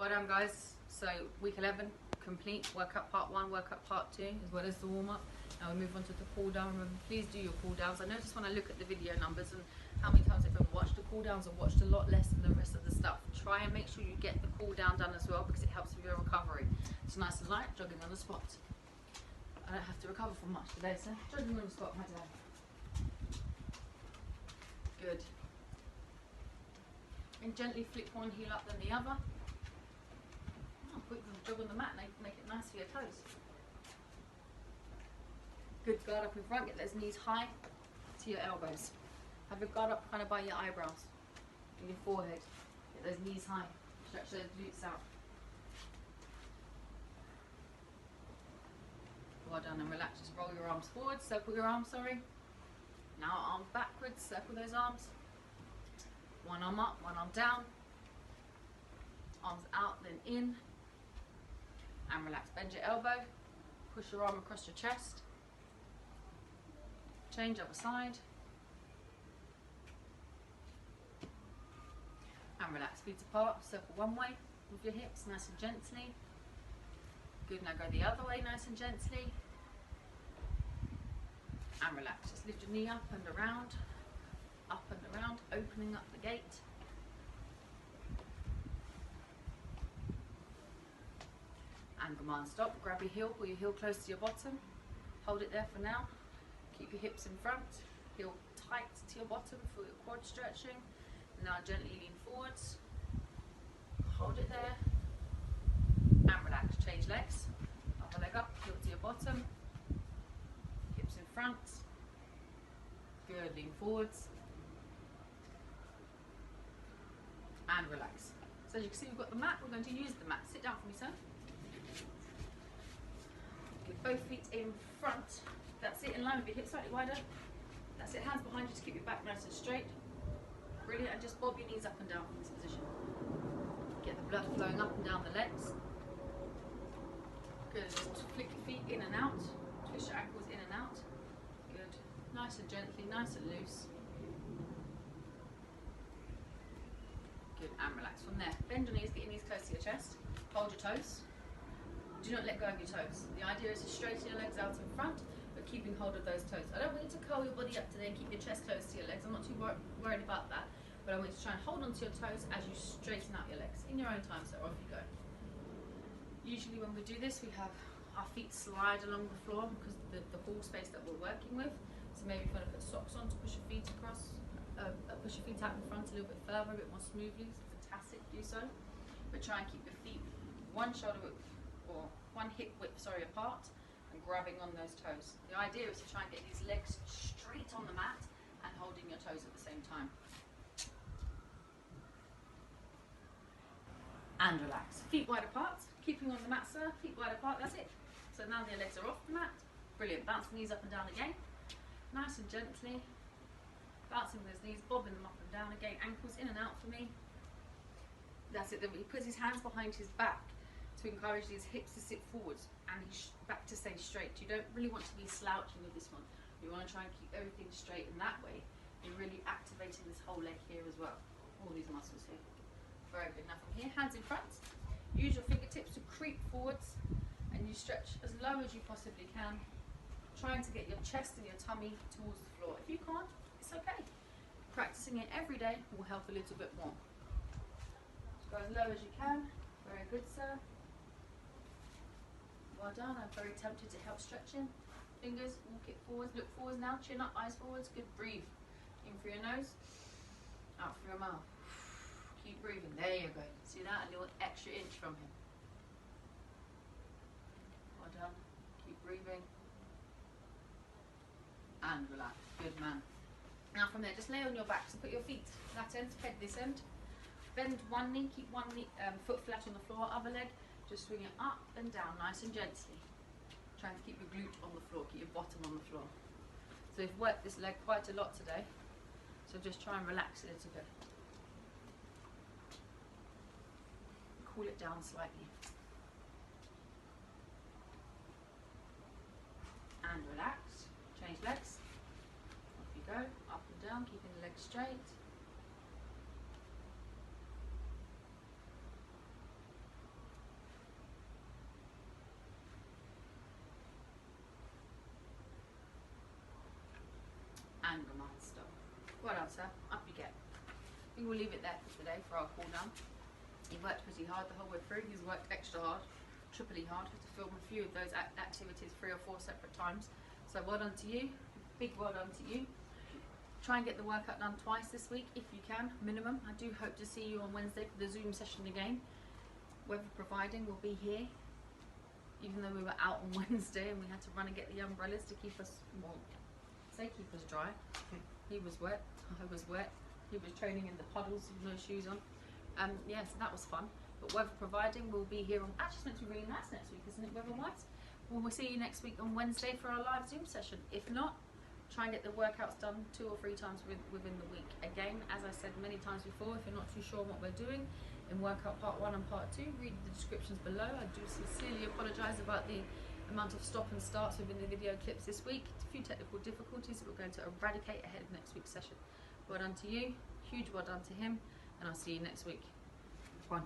Well done, guys. So week 11 complete, workout part 1, workout part 2, as well as the warm-up. Now we move on to the cool down. Remember, please do your cool downs. I noticed when I look at the video numbers and how many times I've watched the cool downs, I've watched a lot less than the rest of the stuff. Try and make sure you get the cool down done as well, because it helps with your recovery. It's nice and light, jogging on the spot. I don't have to recover from much today, so jogging on the spot, my dad. Good. And gently flip one heel up than the other. Oh, put the jog on the mat and make it nice for your toes. Good, guard up in front, get those knees high to your elbows. Have your guard up kind of by your eyebrows and your forehead. Get those knees high, stretch those glutes out. Well done, and relax, just roll your arms forward, circle your arms, sorry. Now arms backwards, circle those arms. One arm up, one arm down. Arms out, then in. And relax, bend your elbow. Push your arm across your chest. Change other side. And relax, feet apart, circle one way with your hips, nice and gently. Good, now go the other way, nice and gently. And relax, just lift your knee up and around, opening up the gate. And command stop, grab your heel, pull your heel close to your bottom. Hold it there for now. Keep your hips in front, heel tight to your bottom for your quad stretching. Now gently lean forwards, hold it there, and relax. Change legs, upper leg up, heel to your bottom, hips in front. Good, lean forwards, and relax. So as you can see, we've got the mat, we're going to use the mat. Sit down for me, sir. Get both feet in front. That's it, in line with your hips slightly wider. That's it, hands behind you to keep your back nice and straight. Brilliant, and just bob your knees up and down from this position. Get the blood flowing up and down the legs. Good, just flick your feet in and out. Twist your ankles in and out. Good, nice and gently, nice and loose. Good, and relax from there. Bend your knees, get your knees close to your chest. Hold your toes. Do not let go of your toes. The idea is to straighten your legs out in front, but keeping hold of those toes. I don't want you to curl your body up today and keep your chest close to your legs. I'm not too worried about that, but I want you to try and hold onto your toes as you straighten out your legs in your own time, so off you go. Usually when we do this, we have our feet slide along the floor because the ball space that we're working with. So maybe if you want to put socks on to push your feet across, push your feet out in front a little bit further, a bit more smoothly. It's fantastic to do so. But try and keep your feet one shoulder width or one hip width, apart, and grabbing on those toes. The idea is to try and get these legs straight on the mat and holding your toes at the same time. And relax. Feet wide apart, keeping on the mat, sir. Feet wide apart, that's it. So now the legs are off the mat. Brilliant. Bounce the knees up and down again. Nice and gently. Bouncing those knees, bobbing them up and down again. Ankles in and out for me. That's it. Then he puts his hands behind his back to encourage these hips to sit forwards and his back to stay straight. You don't really want to be slouching with this one. You want to try and keep everything straight, and that way you're really activating this whole leg here as well. All these muscles here. Very good. Now from here, hands in front. Use your fingertips to creep forwards, and you stretch as low as you possibly can, trying to get your chest and your tummy towards the floor. If you can't, it's okay. Practicing it every day will help a little bit more. Just go as low as you can. Very good, sir. Well done. I'm very tempted to help stretching. Fingers, walk it forwards, look forwards now, chin up, eyes forwards. Good, breathe. In through your nose, out through your mouth. Keep breathing. There you go. See that? A little extra inch from him. Well done. Keep breathing. And relax. Good man. Now from there, just lay on your back. So put your feet that end, head this end. Bend one knee, keep one knee, foot flat on the floor, other leg. Just swing it up and down, nice and gently. Trying to keep your glute on the floor, keep your bottom on the floor. So we've worked this leg quite a lot today. So just try and relax a little bit. Cool it down slightly. And relax. Change legs. Off you go, up and down, keeping the legs straight. anger master. Well done, sir. Up you get. I think we'll leave it there for today for our cool down. He worked pretty hard the whole way through. He's worked extra hard, triply hard. Had to film a few of those activities 3 or 4 separate times. So well done to you. Big well done to you. Try and get the workout done twice this week if you can, minimum. I do hope to see you on Wednesday for the Zoom session again. Weather providing, we'll be here. Even though we were out on Wednesday and we had to run and get the umbrellas to keep us, well, say keep us dry. He was wet, I was wet. He was training in the puddles with no shoes on. Yeah, so that was fun. But weather providing, we'll be here on, actually it's meant to be really nice next week, isn't it, weather-wise? Well, we'll see you next week on Wednesday for our live Zoom session. If not, try and get the workouts done 2 or 3 times within the week. Again, as I said many times before, if you're not too sure what we're doing in workout part 1 and part 2, read the descriptions below. I do sincerely apologise about the amount of stop and starts within the video clips this week. A few technical difficulties that we're going to eradicate ahead of next week's session. Well done to you, huge well done to him, and I'll see you next week. One.